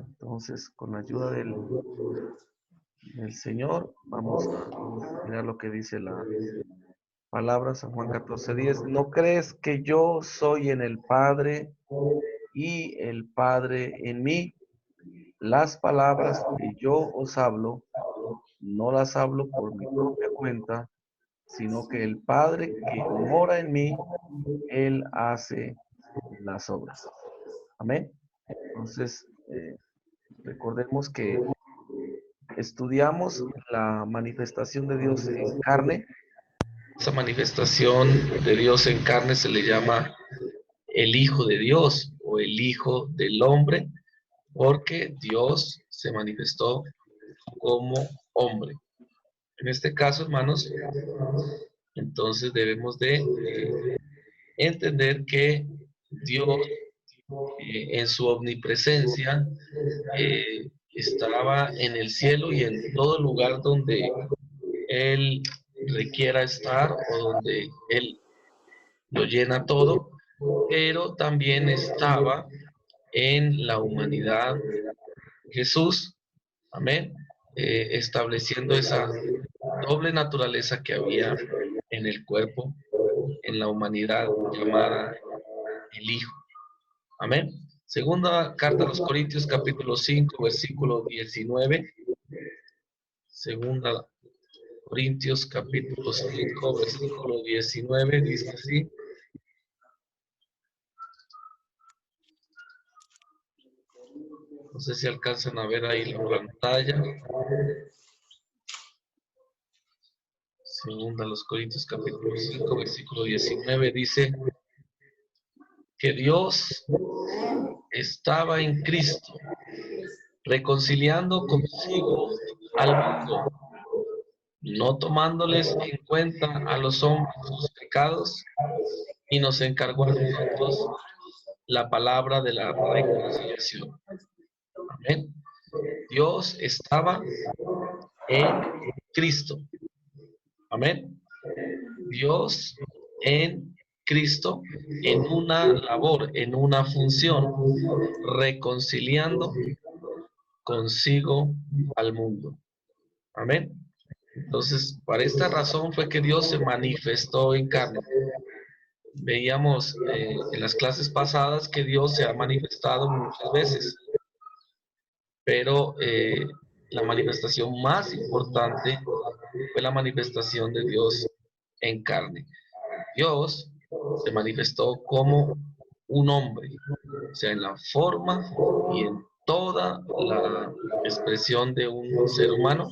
Entonces, con la ayuda del Señor, vamos a mirar lo que dice la palabra, San Juan 14:10. ¿No crees que yo soy en el Padre y el Padre en mí? Las palabras que yo os hablo, no las hablo por mi propia cuenta, sino que el Padre que mora en mí, Él hace las obras. Amén. Entonces, recordemos que estudiamos la manifestación de Dios en carne. Esa manifestación de Dios en carne se le llama el Hijo de Dios o el Hijo del Hombre, porque Dios se manifestó como hombre. En este caso, hermanos, entonces debemos de entender que Dios en su omnipresencia estaba en el cielo y en todo lugar donde Él requiera estar o donde Él lo llena todo, pero también estaba en la humanidad Jesús, amén, estableciendo esa doble naturaleza que había en el cuerpo, en la humanidad llamada el Hijo, amén. Segunda carta a los Corintios, capítulo 5, versículo 19. Segunda Corintios, capítulo 5, versículo 19, dice así. No sé si alcanzan a ver ahí la pantalla. Segunda a los Corintios, capítulo 5, versículo 19, dice que Dios estaba en Cristo, reconciliando consigo al mundo, no tomándoles en cuenta a los hombres sus pecados, y nos encargó a nosotros la palabra de la reconciliación. Amén. Dios estaba en Cristo. Amén. Dios en Cristo en una labor, en una función, reconciliando consigo al mundo. Amén. Entonces, para esta razón fue que Dios se manifestó en carne. Veíamos en las clases pasadas que Dios se ha manifestado muchas veces, pero la manifestación más importante fue la manifestación de Dios en carne. Dios se manifestó como un hombre, o sea, en la forma y en toda la expresión de un ser humano,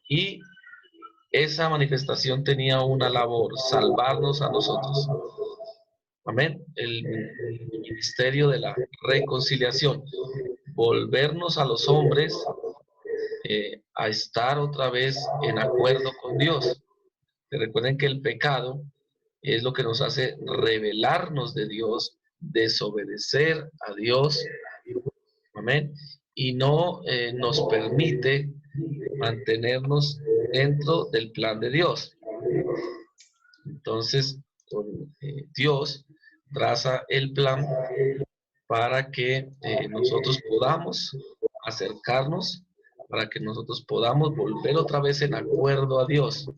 y esa manifestación tenía una labor: salvarnos a nosotros. Amén. El ministerio de la reconciliación, volvernos a los hombres a estar otra vez en acuerdo con Dios. Recuerden que el pecado es lo que nos hace rebelarnos de Dios, desobedecer a Dios, amén, y no nos permite mantenernos dentro del plan de Dios. Entonces, Dios traza el plan para que nosotros podamos acercarnos, para que nosotros podamos volver otra vez en acuerdo a Dios.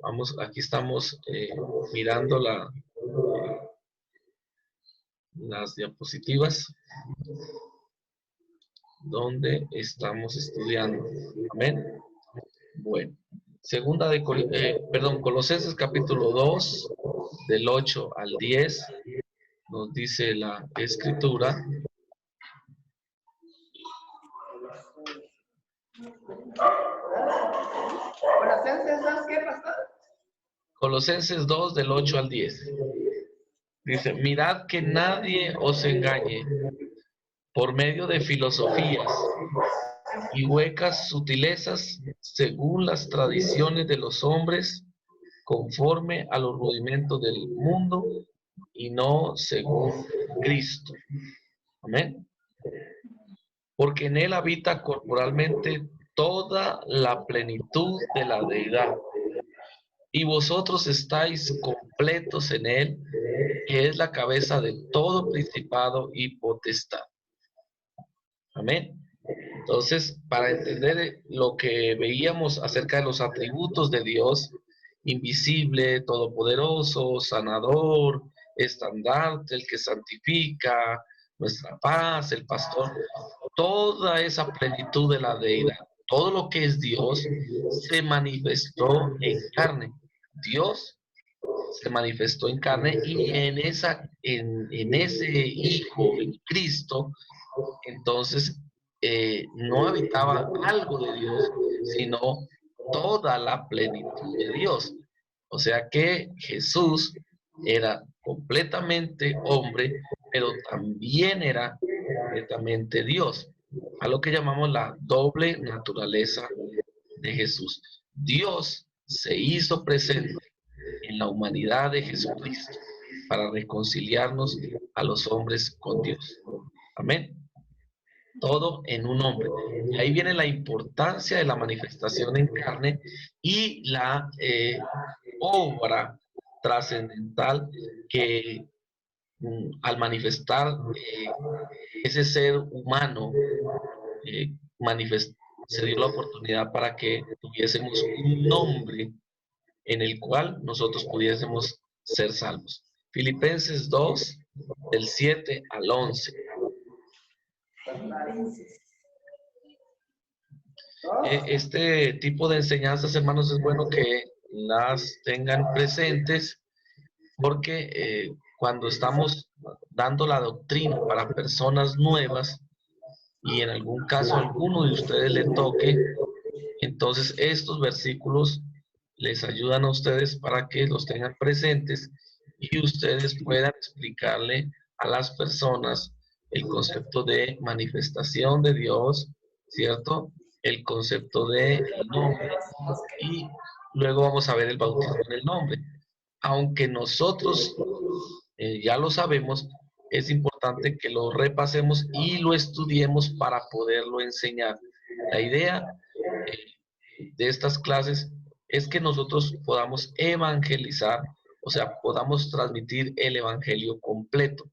Vamos, aquí estamos mirando las diapositivas donde estamos estudiando. Amén. Bueno, Colosenses capítulo 2, del 8 al 10, nos dice la escritura. ¿Colosenses 2 qué, pastor? Colosenses 2, del 8 al 10. Dice, mirad que nadie os engañe por medio de filosofías y huecas sutilezas según las tradiciones de los hombres, conforme a los rudimentos del mundo y no según Cristo. Amén. Porque en él habita corporalmente toda la plenitud de la deidad. Y vosotros estáis completos en él, que es la cabeza de todo principado y potestad. Amén. Entonces, para entender lo que veíamos acerca de los atributos de Dios, invisible, todopoderoso, sanador, estandarte, el que santifica, nuestra paz, el pastor, toda esa plenitud de la deidad, todo lo que es Dios, se manifestó en carne. Dios se manifestó en carne y en ese Hijo, en Cristo, entonces no habitaba algo de Dios, sino toda la plenitud de Dios. O sea que Jesús era completamente hombre, pero también era completamente Dios, a lo que llamamos la doble naturaleza de Jesús. Dios se hizo presente en la humanidad de Jesucristo para reconciliarnos a los hombres con Dios. Amén. Todo en un hombre. Y ahí viene la importancia de la manifestación en carne y la obra trascendental que al manifestar ese ser humano, eh, se dio la oportunidad para que tuviésemos un nombre en el cual nosotros pudiésemos ser salvos. Filipenses 2, del 7 al 11. Este tipo de enseñanzas, hermanos, es bueno que las tengan presentes porque cuando estamos dando la doctrina para personas nuevas y en algún caso a alguno de ustedes le toque, entonces estos versículos les ayudan a ustedes para que los tengan presentes y ustedes puedan explicarle a las personas el concepto de manifestación de Dios, ¿cierto? El concepto de nombre y luego vamos a ver el bautismo en el nombre. Aunque nosotros ya lo sabemos, es importante que lo repasemos y lo estudiemos para poderlo enseñar. La idea de estas clases es que nosotros podamos evangelizar, o sea, podamos transmitir el evangelio completo.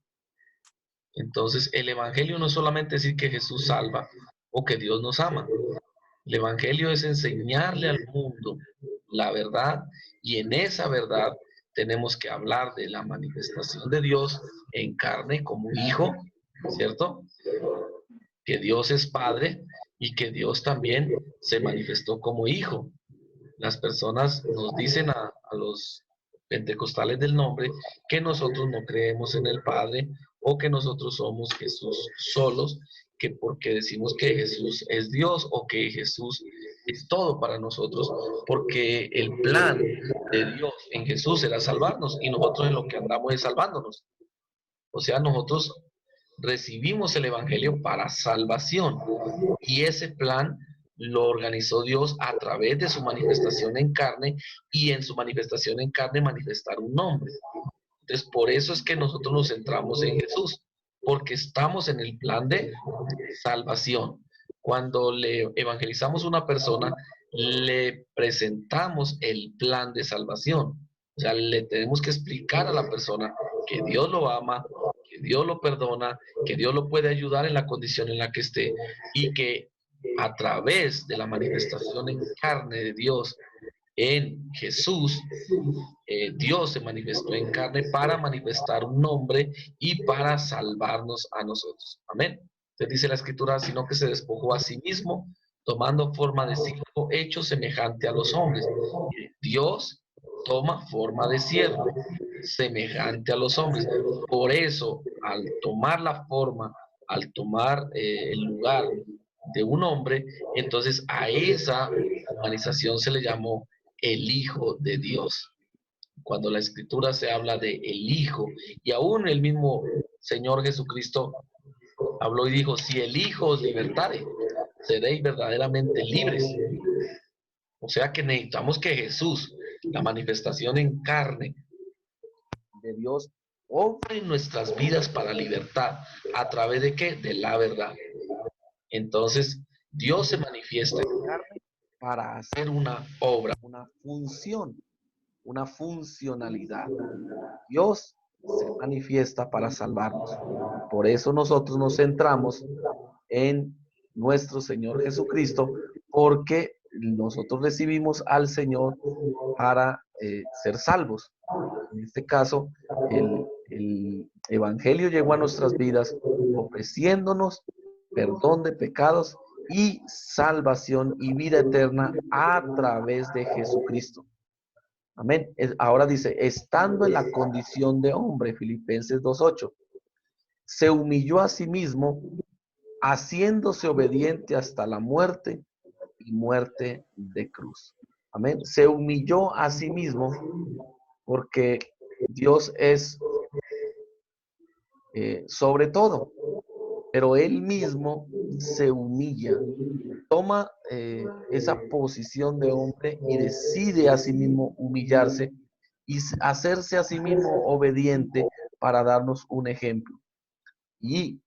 Entonces, el evangelio no es solamente decir que Jesús salva o que Dios nos ama. El evangelio es enseñarle al mundo la verdad y en esa verdad tenemos que hablar de la manifestación de Dios en carne como hijo, ¿cierto? Que Dios es Padre y que Dios también se manifestó como hijo. Las personas nos dicen a los pentecostales del nombre que nosotros no creemos en el Padre o que nosotros somos Jesús solos, que porque decimos que Jesús es Dios o que Jesús es todo para nosotros, porque el plan de Dios en Jesús era salvarnos y nosotros en lo que andamos es salvándonos. O sea, nosotros recibimos el Evangelio para salvación y ese plan lo organizó Dios a través de su manifestación en carne y en su manifestación en carne manifestar un nombre. Entonces, por eso es que nosotros nos centramos en Jesús, porque estamos en el plan de salvación. Cuando le evangelizamos a una persona, le presentamos el plan de salvación. O sea, le tenemos que explicar a la persona que Dios lo ama, que Dios lo perdona, que Dios lo puede ayudar en la condición en la que esté y que a través de la manifestación en carne de Dios en Jesús, Dios se manifestó en carne para manifestar un nombre y para salvarnos a nosotros. Amén. Entonces dice la escritura, sino que se despojó a sí mismo, tomando forma de siervo, hecho semejante a los hombres. Dios toma forma de siervo, semejante a los hombres. Por eso, al tomar la forma, al tomar el lugar de un hombre, entonces a esa humanización se le llamó el Hijo de Dios. Cuando la escritura se habla de el Hijo, y aún el mismo Señor Jesucristo habló y dijo, si el Hijo os libertare, seréis verdaderamente libres. O sea que necesitamos que Jesús, la manifestación en carne de Dios, obre en nuestras vidas para libertad. ¿A través de qué? De la verdad. Entonces, Dios se manifiesta en carne para hacer una obra, una función, una funcionalidad. Dios se manifiesta para salvarnos. Por eso nosotros nos centramos en nuestro Señor Jesucristo, porque nosotros recibimos al Señor para ser salvos. En este caso, el Evangelio llegó a nuestras vidas ofreciéndonos perdón de pecados y salvación y vida eterna a través de Jesucristo. Amén. Ahora dice, estando en la condición de hombre, Filipenses 2:8, se humilló a sí mismo, haciéndose obediente hasta la muerte y muerte de cruz. Amén. Se humilló a sí mismo porque Dios es sobre todo, pero Él mismo se humilla, toma esa posición de hombre y decide a sí mismo humillarse y hacerse a sí mismo obediente para darnos un ejemplo. Y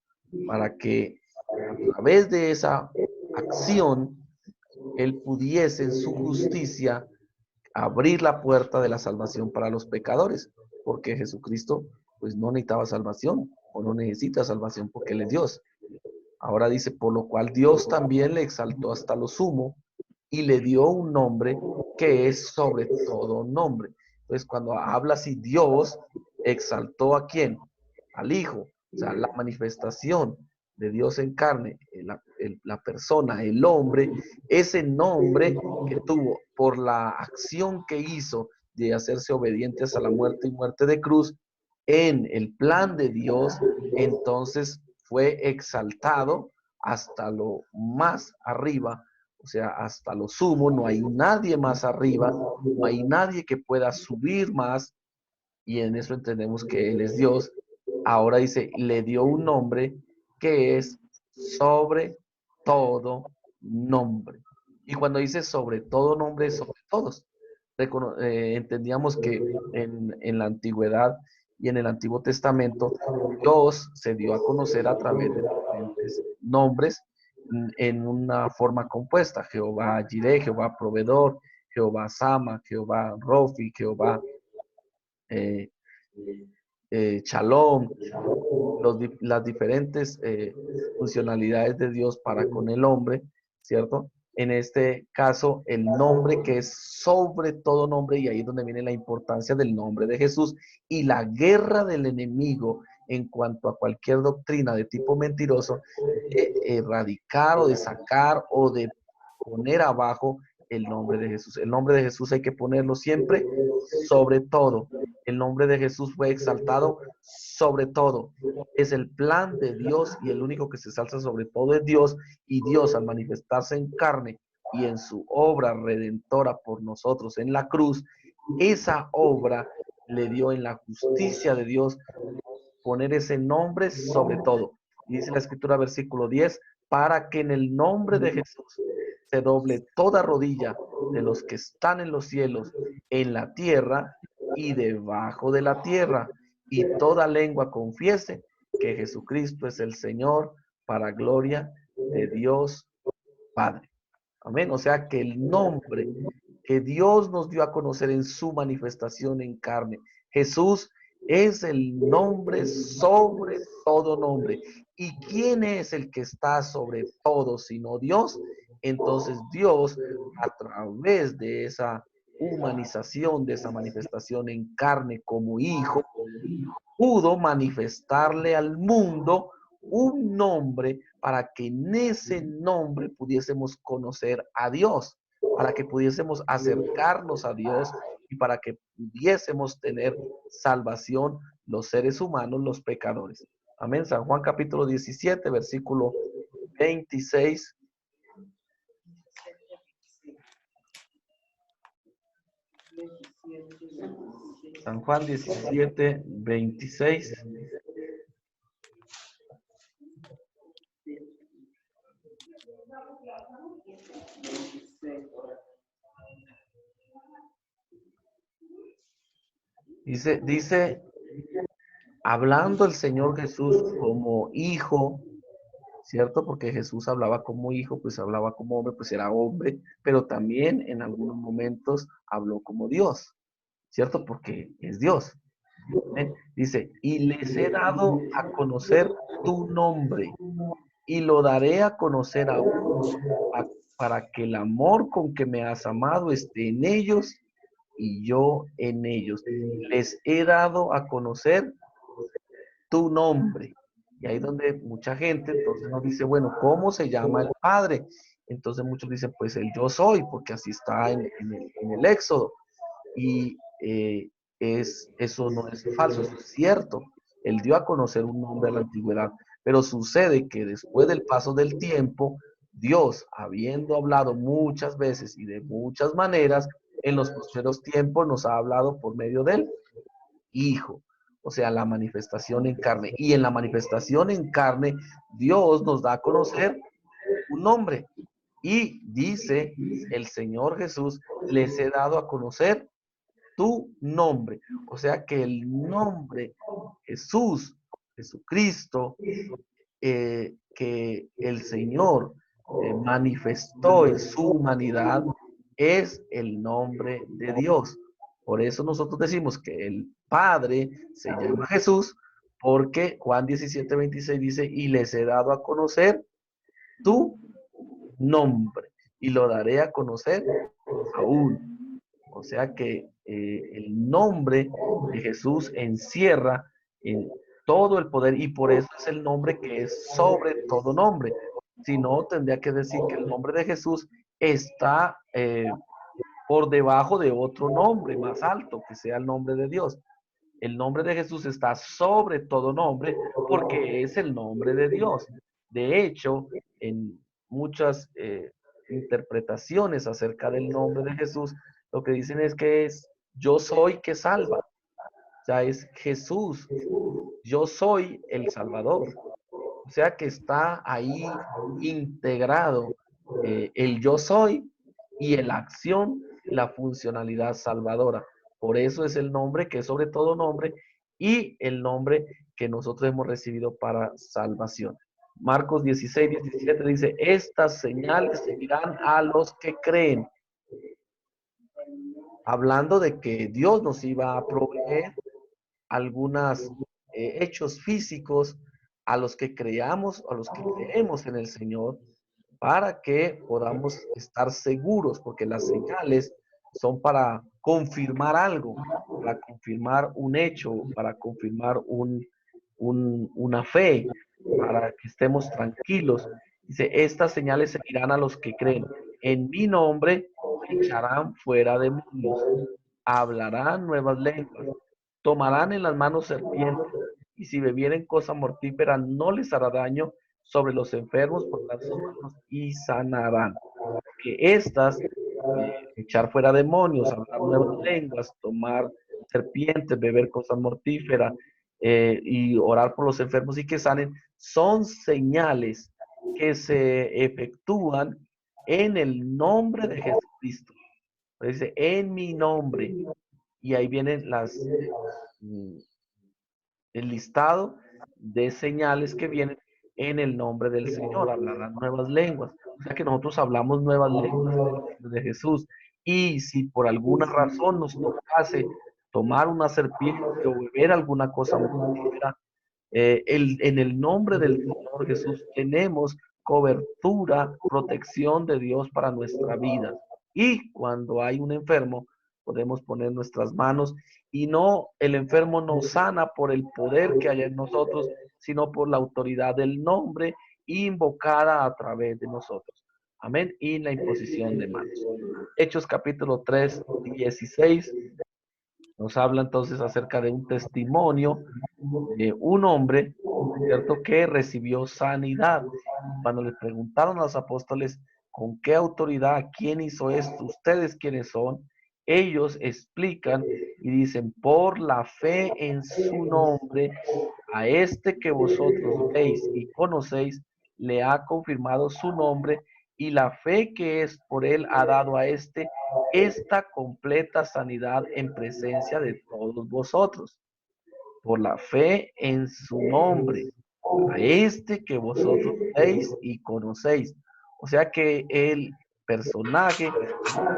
para que a través de esa acción, Él pudiese en su justicia abrir la puerta de la salvación para los pecadores, porque Jesucristo pues no necesitaba salvación o no necesita salvación porque Él es Dios. Ahora dice, por lo cual Dios también le exaltó hasta lo sumo y le dio un nombre que es sobre todo nombre. Entonces, cuando habla así, Dios exaltó ¿a quién? Al Hijo. O sea, la manifestación de Dios en carne, la persona, el hombre, ese nombre que tuvo por la acción que hizo de hacerse obedientes a la muerte y muerte de cruz en el plan de Dios, entonces fue exaltado hasta lo más arriba, o sea, hasta lo sumo. No hay nadie más arriba, no hay nadie que pueda subir más, y en eso entendemos que Él es Dios. Ahora dice, le dio un nombre que es sobre todo nombre. Y cuando dice sobre todo nombre, es sobre todos. Entendíamos que en la antigüedad y en el Antiguo Testamento, Dios se dio a conocer a través de diferentes nombres en una forma compuesta. Jehová Jireh, Jehová Proveedor, Jehová Sama, Jehová Rofi, Jehová eh, Shalom, las diferentes funcionalidades de Dios para con el hombre, ¿cierto? En este caso, el nombre que es sobre todo nombre, y ahí es donde viene la importancia del nombre de Jesús y la guerra del enemigo en cuanto a cualquier doctrina de tipo mentiroso, de erradicar o de sacar o de poner abajo el nombre de Jesús. El nombre de Jesús hay que ponerlo siempre sobre todo. El nombre de Jesús fue exaltado sobre todo. Es el plan de Dios y el único que se exalta sobre todo es Dios. Y Dios, al manifestarse en carne y en su obra redentora por nosotros en la cruz, esa obra le dio en la justicia de Dios poner ese nombre sobre todo. Y dice la escritura, versículo 10, para que en el nombre de Jesús se doble toda rodilla de los que están en los cielos, en la tierra y debajo de la tierra, y toda lengua confiese que Jesucristo es el Señor, para gloria de Dios Padre. Amén. O sea que el nombre que Dios nos dio a conocer en su manifestación en carne, Jesús, es el nombre sobre todo nombre. ¿Y quién es el que está sobre todo sino Dios? Entonces Dios, a través de esa humanización, de esa manifestación en carne como hijo, pudo manifestarle al mundo un nombre para que en ese nombre pudiésemos conocer a Dios, para que pudiésemos acercarnos a Dios y para que pudiésemos tener salvación los seres humanos, los pecadores. Amén. San Juan capítulo 17, versículo 26. San Juan 17, 26. Dice, hablando el Señor Jesús como hijo, ¿cierto? Porque Jesús hablaba como hijo, pues hablaba como hombre, pues era hombre, pero también en algunos momentos habló como Dios, ¿cierto? Porque es Dios. Dice, y les he dado a conocer tu nombre. y lo daré a conocer aún, para que el amor con que me has amado esté en ellos y yo en ellos. Les he dado a conocer tu nombre. Y ahí donde mucha gente entonces nos dice, bueno, ¿cómo se llama el Padre? Entonces muchos dicen, pues el yo soy, porque así está en el Éxodo. Y eso no es falso, eso es cierto. Él dio a conocer un nombre a la antigüedad, pero sucede que después del paso del tiempo, Dios, habiendo hablado muchas veces y de muchas maneras, en los postreros tiempos nos ha hablado por medio del Hijo, o sea, la manifestación en carne. Y en la manifestación en carne, Dios nos da a conocer un nombre. Y dice el Señor Jesús, les he dado a conocer tu nombre. O sea que el nombre Jesús, Jesucristo, que el Señor manifestó en su humanidad, es el nombre de Dios. Por eso nosotros decimos que el Padre se llama Jesús, porque Juan 17:26 dice, y les he dado a conocer tu nombre, y lo daré a conocer aún. O sea que el nombre de Jesús encierra todo el poder y por eso es el nombre que es sobre todo nombre. Si no, tendría que decir que el nombre de Jesús está por debajo de otro nombre más alto, que sea el nombre de Dios. El nombre de Jesús está sobre todo nombre porque es el nombre de Dios. De hecho, en muchas interpretaciones acerca del nombre de Jesús, lo que dicen es que es yo soy que salva. O sea, es Jesús, yo soy el Salvador. O sea que está ahí integrado el yo soy y la acción, la funcionalidad salvadora. Por eso es el nombre que es sobre todo nombre y el nombre que nosotros hemos recibido para salvación. Marcos 16:17 dice, estas señales seguirán a los que creen. Hablando de que Dios nos iba a proveer algunos hechos físicos a los que creamos, a los que creemos en el Señor, para que podamos estar seguros, porque las señales son para confirmar algo, para confirmar un hecho, para confirmar una fe, para que estemos tranquilos. Dice, estas señales seguirán a los que creen. En mi nombre echarán fuera demonios, hablarán nuevas lenguas, tomarán en las manos serpientes, y si bebieren cosa mortífera no les hará daño, sobre los enfermos pondrán sus manos y sanarán. Que estas, echar fuera demonios, hablar nuevas lenguas, tomar serpientes, beber cosas mortíferas y orar por los enfermos y que sanen, son señales que se efectúan en el nombre de Jesucristo. Dice, en mi nombre. Y ahí vienen el listado de señales que vienen en el nombre del Señor. Hablarán nuevas lenguas. O sea que nosotros hablamos nuevas lenguas en el nombre de Jesús. Y si por alguna razón nos tocase tomar una serpiente o beber alguna cosa mortífera, en el nombre del Señor Jesús tenemos cobertura, protección de Dios para nuestra vida. Y cuando hay un enfermo, podemos poner nuestras manos y no, el enfermo no sana por el poder que hay en nosotros, sino por la autoridad del nombre invocada a través de nosotros. Amén. Y la imposición de manos. Hechos capítulo 3:16 nos habla entonces acerca de un testimonio de un hombre, ¿cierto?, que recibió sanidad. Cuando le preguntaron a los apóstoles, ¿con qué autoridad? ¿Quién hizo esto? ¿Ustedes quiénes son? Ellos explican y dicen, por la fe en su nombre, a este que vosotros veis y conocéis, le ha confirmado su nombre, y la fe que es por él ha dado a este esta completa sanidad en presencia de todos vosotros. Por la fe en su nombre, a este que vosotros veis y conocéis. O sea que el personaje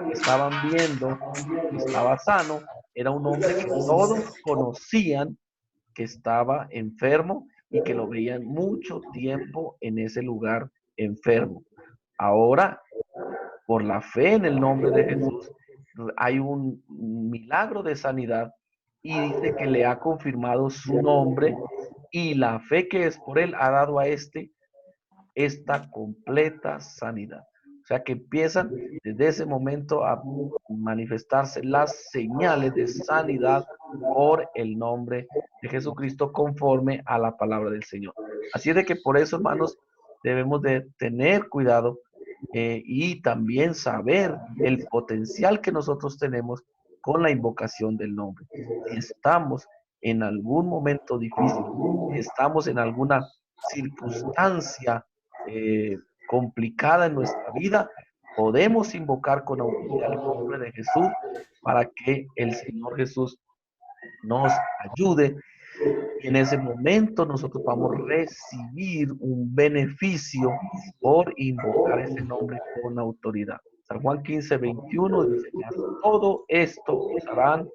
que estaban viendo, que estaba sano, era un hombre que todos conocían que estaba enfermo y que lo veían mucho tiempo en ese lugar enfermo. Ahora, por la fe en el nombre de Jesús, hay un milagro de sanidad y dice que le ha confirmado su nombre y la fe que es por él ha dado a esta completa sanidad. O sea que empiezan desde ese momento a manifestarse las señales de sanidad por el nombre de Jesucristo conforme a la palabra del Señor. Así es de que por eso, hermanos, debemos de tener cuidado y también saber el potencial que nosotros tenemos con la invocación del nombre. Si estamos en algún momento difícil, si estamos en alguna circunstancia complicada en nuestra vida, podemos invocar con autoridad el nombre de Jesús para que el Señor Jesús nos ayude y en ese momento nosotros vamos a recibir un beneficio por invocar ese nombre con autoridad. San Juan 15:21 dice, mas todo esto os harán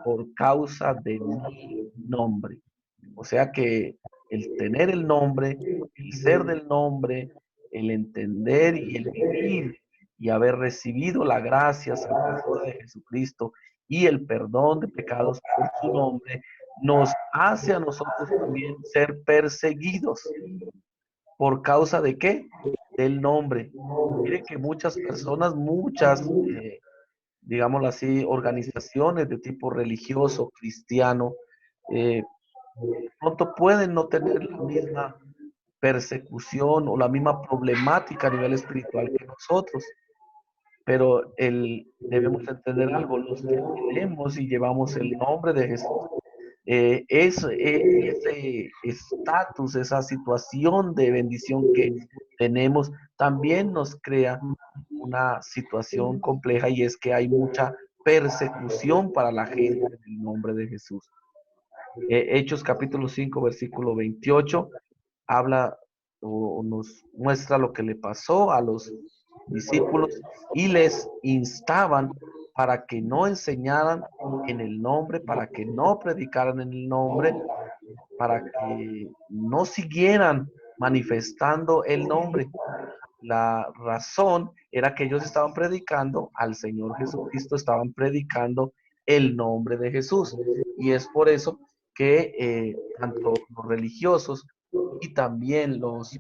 por causa de mi nombre. O sea que el tener el nombre, el ser del nombre, el entender y el vivir y haber recibido la gracia salvadora de Jesucristo y el perdón de pecados por su nombre, nos hace a nosotros también ser perseguidos. ¿Por causa de qué? Del nombre. Mire que muchas personas, digámoslo así, organizaciones de tipo religioso, cristiano, eh, pronto pueden no tener la misma persecución o la misma problemática a nivel espiritual que nosotros. Pero debemos entender algo, los que tenemos y llevamos el nombre de Jesús, ese estatus, esa situación de bendición que tenemos, también nos crea una situación compleja y es que hay mucha persecución para la gente en el nombre de Jesús. Hechos capítulo 5, versículo 28, habla o nos muestra lo que le pasó a los discípulos y les instaban para que no enseñaran en el nombre, para que no predicaran en el nombre, para que no siguieran manifestando el nombre. La razón era que ellos estaban predicando al Señor Jesucristo, estaban predicando el nombre de Jesús. Y es por eso que tanto los religiosos y también los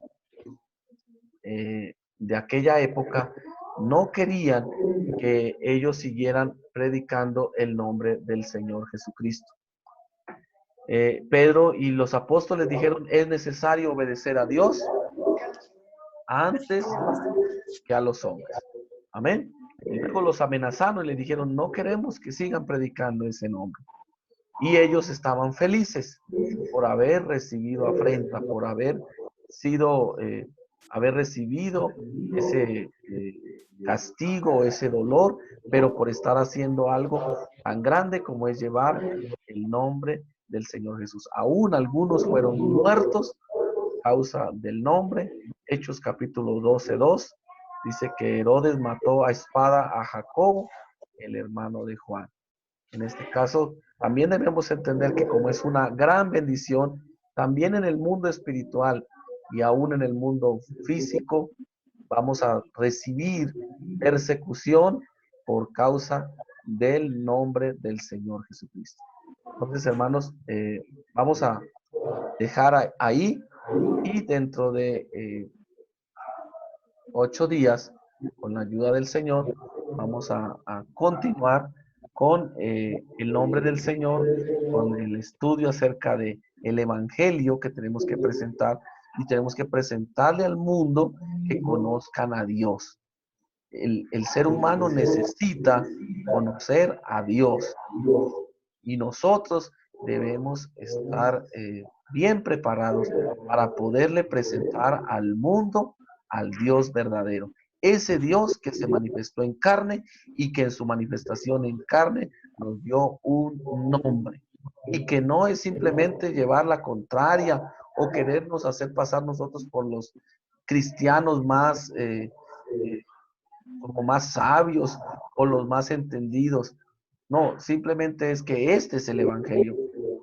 de aquella época no querían que ellos siguieran predicando el nombre del Señor Jesucristo. Pedro y los apóstoles dijeron, es necesario obedecer a Dios antes que a los hombres. Amén. Y luego los amenazaron y le dijeron, no queremos que sigan predicando ese nombre. Y ellos estaban felices por haber recibido afrenta, por haber sido, haber recibido ese castigo, ese dolor, pero por estar haciendo algo tan grande como es llevar el nombre del Señor Jesús. Aún algunos fueron muertos a causa del nombre. Hechos capítulo 12:2 dice que Herodes mató a espada a Jacobo, el hermano de Juan. En este caso, también debemos entender que como es una gran bendición, también en el mundo espiritual y aún en el mundo físico, vamos a recibir persecución por causa del nombre del Señor Jesucristo. Entonces, hermanos, vamos a dejar ahí y dentro de 8 días, con la ayuda del Señor, vamos a continuar con el nombre del Señor, con el estudio acerca de el evangelio que tenemos que presentar y tenemos que presentarle al mundo que conozcan a Dios. El ser humano necesita conocer a Dios y nosotros debemos estar bien preparados para poderle presentar al mundo al Dios verdadero. Ese Dios que se manifestó en carne y que en su manifestación en carne nos dio un nombre. Y que no es simplemente llevar la contraria o querernos hacer pasar nosotros por los cristianos más, como más sabios o los más entendidos. No, simplemente es que este es el Evangelio.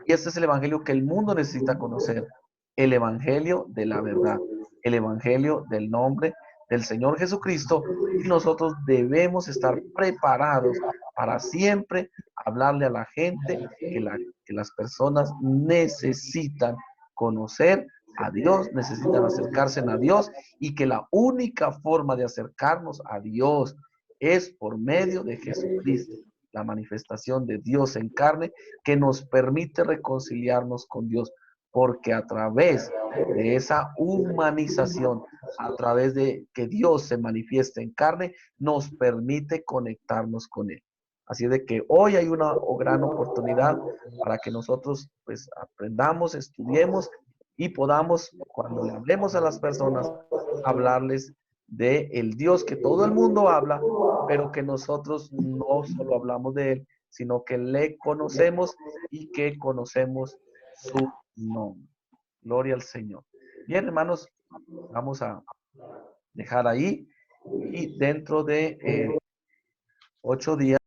Y este es el Evangelio que el mundo necesita conocer. el evangelio de la verdad, el evangelio del nombre del Señor Jesucristo, y nosotros debemos estar preparados para siempre hablarle a la gente que las personas necesitan conocer a Dios, necesitan acercarse a Dios, y que la única forma de acercarnos a Dios es por medio de Jesucristo, la manifestación de Dios en carne que nos permite reconciliarnos con Dios, porque a través de esa humanización, a través de que Dios se manifieste en carne, nos permite conectarnos con Él. Así de que hoy hay una gran oportunidad para que nosotros pues aprendamos, estudiemos y podamos, cuando le hablemos a las personas, hablarles de el Dios que todo el mundo habla, pero que nosotros no solo hablamos de Él, sino que le conocemos y que conocemos su nombre. Gloria al Señor. Bien, hermanos, vamos a dejar ahí y dentro de 8 días